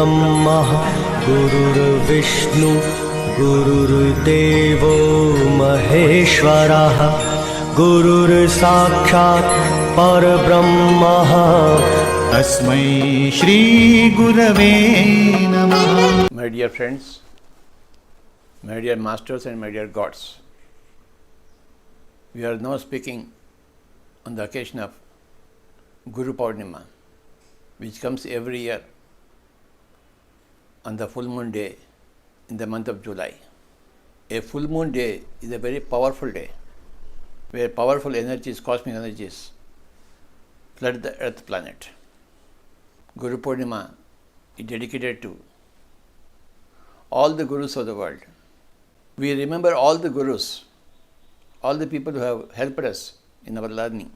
गुरुर्ब्रह्मा गुरुर्विष्णु गुरुर्देवो महेश्वरः गुरुर्साक्षात् परब्रह्मः तस्मै श्री गुरवे नमः. My dear friends, my dear masters and my dear gods, we are now speaking on the occasion of Guru Purnima, which comes every year on the full moon day in the month of July. A full moon day is a very powerful day where powerful energies, cosmic energies, flood the earth planet. Guru Purnima is dedicated to all the gurus of the world. We remember all the gurus, all the people who have helped us in our learning,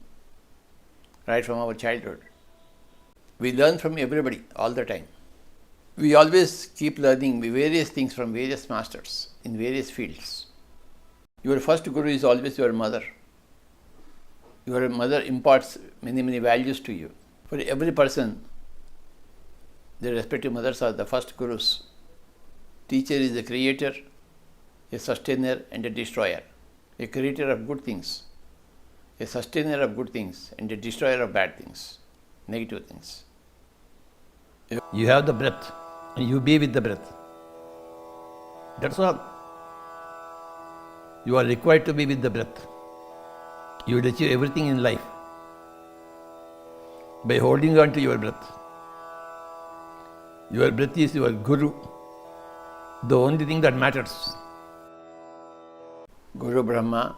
right from our childhood. We learn from everybody all the time. We always keep learning various things from various masters in various fields. Your first guru is always your mother. Your mother imparts many values to you. For every person, their respective mothers are the first gurus. Teacher is a creator, a sustainer and a destroyer. A creator of good things, a sustainer of good things and a destroyer of bad things, negative things. You have the breath and you be with the breath. That's all. You are required to be with the breath. You will achieve everything in life by holding on to your breath. Your breath is your guru, the only thing that matters. Guru Brahma,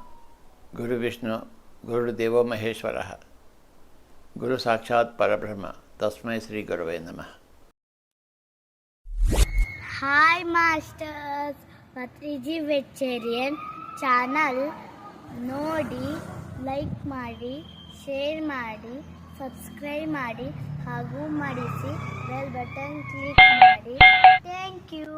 Guru Vishnu, Guru Deva Maheshwaraha, Guru Sakshat Parabrahma, Tasmai Sri Gurave Namah. Hi Masters, Patriji Vegetarian channel ನೋಡಿ, like ಮಾಡಿ, share ಮಾಡಿ, subscribe ಮಾಡಿ ಹಾಗೂ ಮಾಡಿಸಿ bell button click ಮಾಡಿ. Thank you.